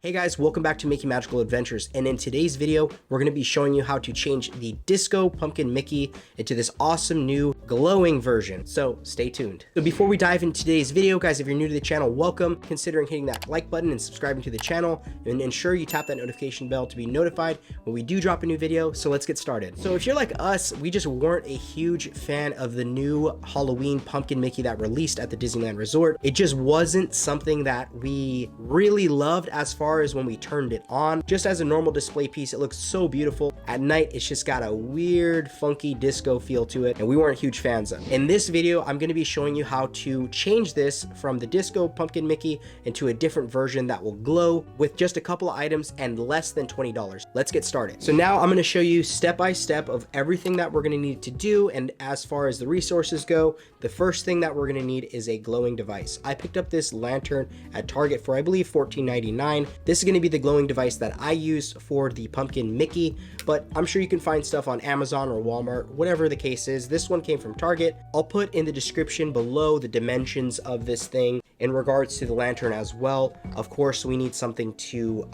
Hey guys, welcome back to Making Magical Adventures, and in today's video, we're going to be showing you how to change the Disco Pumpkin Mickey into this awesome new glowing version, so stay tuned. So before we dive into today's video, guys, if you're new to the channel, welcome. Considering hitting that like button and subscribing to the channel, and ensure you tap that notification bell to be notified when we do drop a new video, so let's get started. So if you're like us, we just weren't a huge fan of the new Halloween Pumpkin Mickey that released at the Disneyland Resort. It just wasn't something that we really loved as far as when we turned it on. Just as a normal display piece, it looks so beautiful. At night, it's just got a weird, funky disco feel to it, and we weren't huge fans of it. In this video, I'm going to be showing you how to change this from the Disco Pumpkin Mickey into a different version that will glow with just a couple of items and less than $20. Let's get started. So now I'm going to show you step by step of everything that we're going to need to do, and as far as the resources go, the first thing that we're going to need is a glowing device. I picked up this lantern at Target for, I believe, $14.99. This is going to be the glowing device that I used for the Pumpkin Mickey, but I'm sure you can find stuff on Amazon or Walmart, whatever the case is. This one came from Target. I'll put in the description below the dimensions of this thing in regards to the lantern as well. Of course, we need something to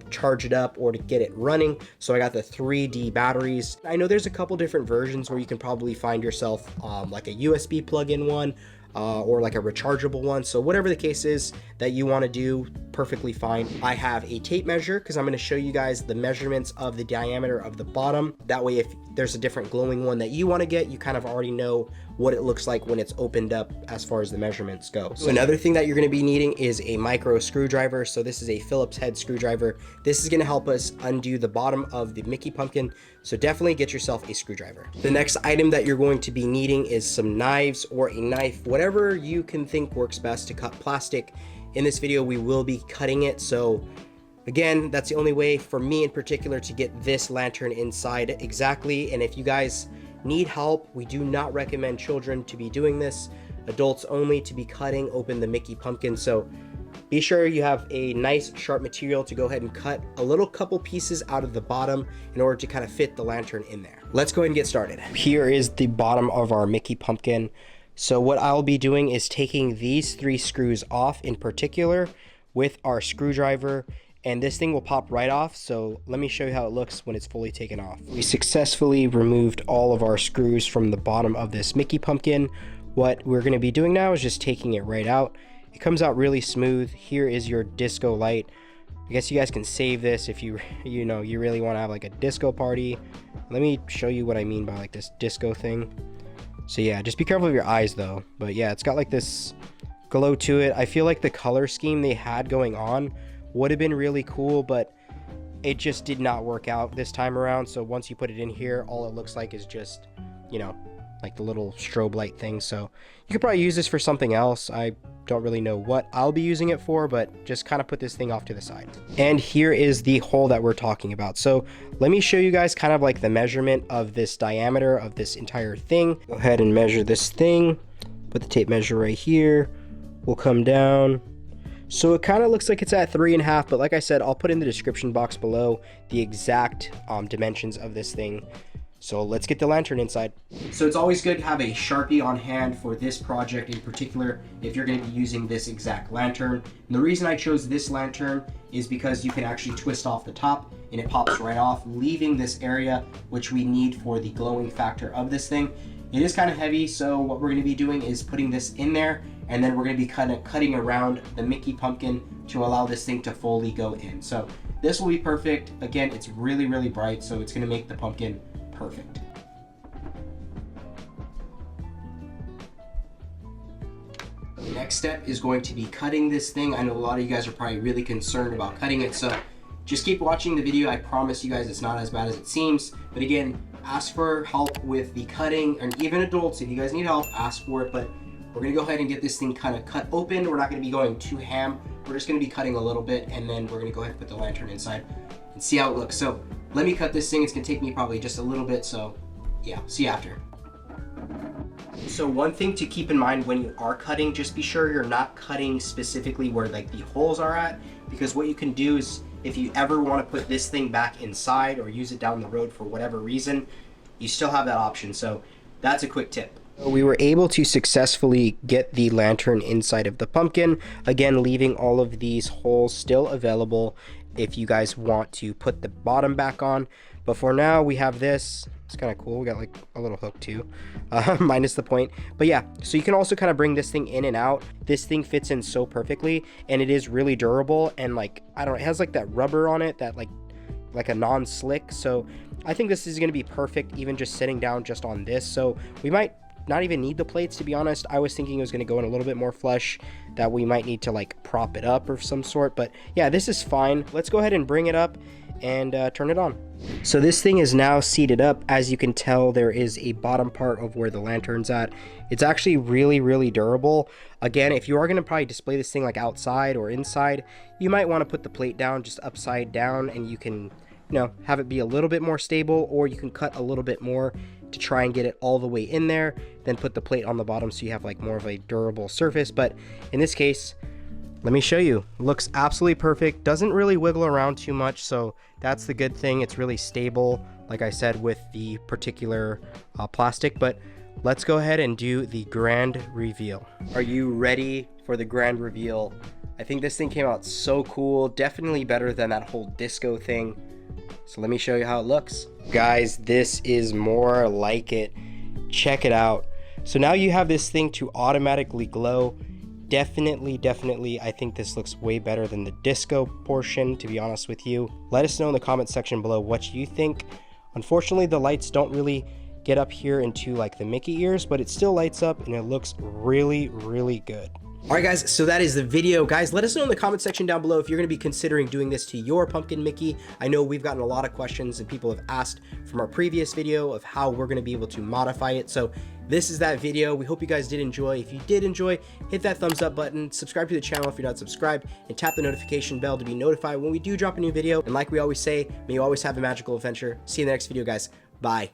charge it up or to get it running, so I got the 3D batteries. I know there's a couple different versions where you can probably find yourself like a USB plug-in one, or like a rechargeable one. So whatever the case is that you want to do, perfectly fine. I have a tape measure because I'm going to show you guys the measurements of the diameter of the bottom. That way, if there's a different glowing one that you want to get, you kind of already know what it looks like when it's opened up as far as the measurements go. So another thing that you're going to be needing is a micro screwdriver. So this is a Phillips head screwdriver. This is going to help us undo the bottom of the Mickey pumpkin. So definitely get yourself a screwdriver. The next item that you're going to be needing is some knives or a knife, whatever you can think works best to cut plastic. In this video, we will be cutting it. So again, that's the only way for me in particular to get this lantern inside exactly. And if you guys need help, we do not recommend children to be doing this. Adults only to be cutting open the Mickey pumpkin. So be sure you have a nice sharp material to go ahead and cut a little couple pieces out of the bottom in order to kind of fit the lantern in there. Let's go ahead and get started. Here is the bottom of our Mickey pumpkin. So what I'll be doing is taking these 3 screws off in particular with our screwdriver, and this thing will pop right off. So let me show you how it looks when it's fully taken off. We successfully removed all of our screws from the bottom of this Mickey pumpkin. What we're going to be doing now is just taking it right out. It comes out really smooth. Here is your disco light. I guess you guys can save this if you really want to have like a disco party. Let me show you what I mean by like this disco thing. So yeah, just be careful of your eyes though. But yeah, it's got like this glow to it. I feel like the color scheme they had going on would have been really cool, but it just did not work out this time around. So once you put it in here, all it looks like is just, like the little strobe light thing. So you could probably use this for something else. I don't really know what I'll be using it for, but just kind of put this thing off to the side. And here is the hole that we're talking about. So let me show you guys kind of like the measurement of this diameter of this entire thing. Go ahead and measure this thing. Put the tape measure right here. We'll come down. So it kind of looks like it's at 3.5, but like I said, I'll put in the description box below the exact dimensions of this thing. So let's get the lantern inside. So it's always good to have a Sharpie on hand for this project in particular if you're going to be using this exact lantern. And the reason I chose this lantern is because you can actually twist off the top and it pops right off, leaving this area which we need for the glowing factor of this thing. It is kind of heavy, so what we're going to be doing is putting this in there, and then we're going to be kind of cutting around the Mickey pumpkin to allow this thing to fully go in. So this will be perfect. Again, it's really, really bright, so it's going to make the pumpkin perfect. The next step is going to be cutting this thing. I know a lot of you guys are probably really concerned about cutting it, so just keep watching the video. I promise you guys it's not as bad as it seems. But again, ask for help with the cutting, and even adults, if you guys need help, ask for it. But we're gonna go ahead and get this thing kind of cut open. We're not gonna be going too ham. We're just gonna be cutting a little bit, and then we're gonna go ahead and put the lantern inside and see how it looks. So let me cut this thing. It's gonna take me probably just a little bit, so yeah, see you after. So one thing to keep in mind when you are cutting, just be sure you're not cutting specifically where like the holes are at, because what you can do is if you ever want to put this thing back inside or use it down the road for whatever reason, you still have that option. So that's a quick tip. We were able to successfully get the lantern inside of the pumpkin, again leaving all of these holes still available if you guys want to put the bottom back on. But for now we have this. It's kind of cool. We got like a little hook too, minus the point. But yeah, so you can also kind of bring this thing in and out. This thing fits in so perfectly, and it is really durable, and like, I don't know, it has like that rubber on it that like a non-slick. So I think this is going to be perfect even just sitting down just on this. So we might not even need the plates, to be honest. I was thinking it was going to go in a little bit more flush, that we might need to like prop it up or some sort. But yeah, this is fine. Let's go ahead and bring it up and turn it on. So this thing is now seated up. As you can tell, there is a bottom part of where the lantern's at. It's actually really durable. Again, if you are going to probably display this thing like outside or inside, you might want to put the plate down just upside down, and you can, you know, have it be a little bit more stable, or you can cut a little bit more to try and get it all the way in there, then put the plate on the bottom so you have like more of a durable surface. But in this case, let me show you. Looks absolutely perfect. Doesn't really wiggle around too much, so that's the good thing. It's really stable, like I said, with the particular plastic. But let's go ahead and do the grand reveal. Are you ready for the grand reveal? I think this thing came out so cool. Definitely better than that whole disco thing. So let me show you how it looks. Guys, this is more like it. Check it out. So now you have this thing to automatically glow. Definitely, I think this looks way better than the disco portion, to be honest with you. Let us know in the comment section below what you think. Unfortunately, the lights don't really get up here into like the Mickey ears, but it still lights up and it looks really good. Alright guys, so that is the video. Guys, let us know in the comment section down below if you're going to be considering doing this to your pumpkin Mickey. I know we've gotten a lot of questions and people have asked from our previous video of how we're going to be able to modify it. So this is that video. We hope you guys did enjoy. If you did enjoy, hit that thumbs up button, subscribe to the channel if you're not subscribed, and tap the notification bell to be notified when we do drop a new video. And like we always say, may you always have a magical adventure. See you in the next video, guys. Bye.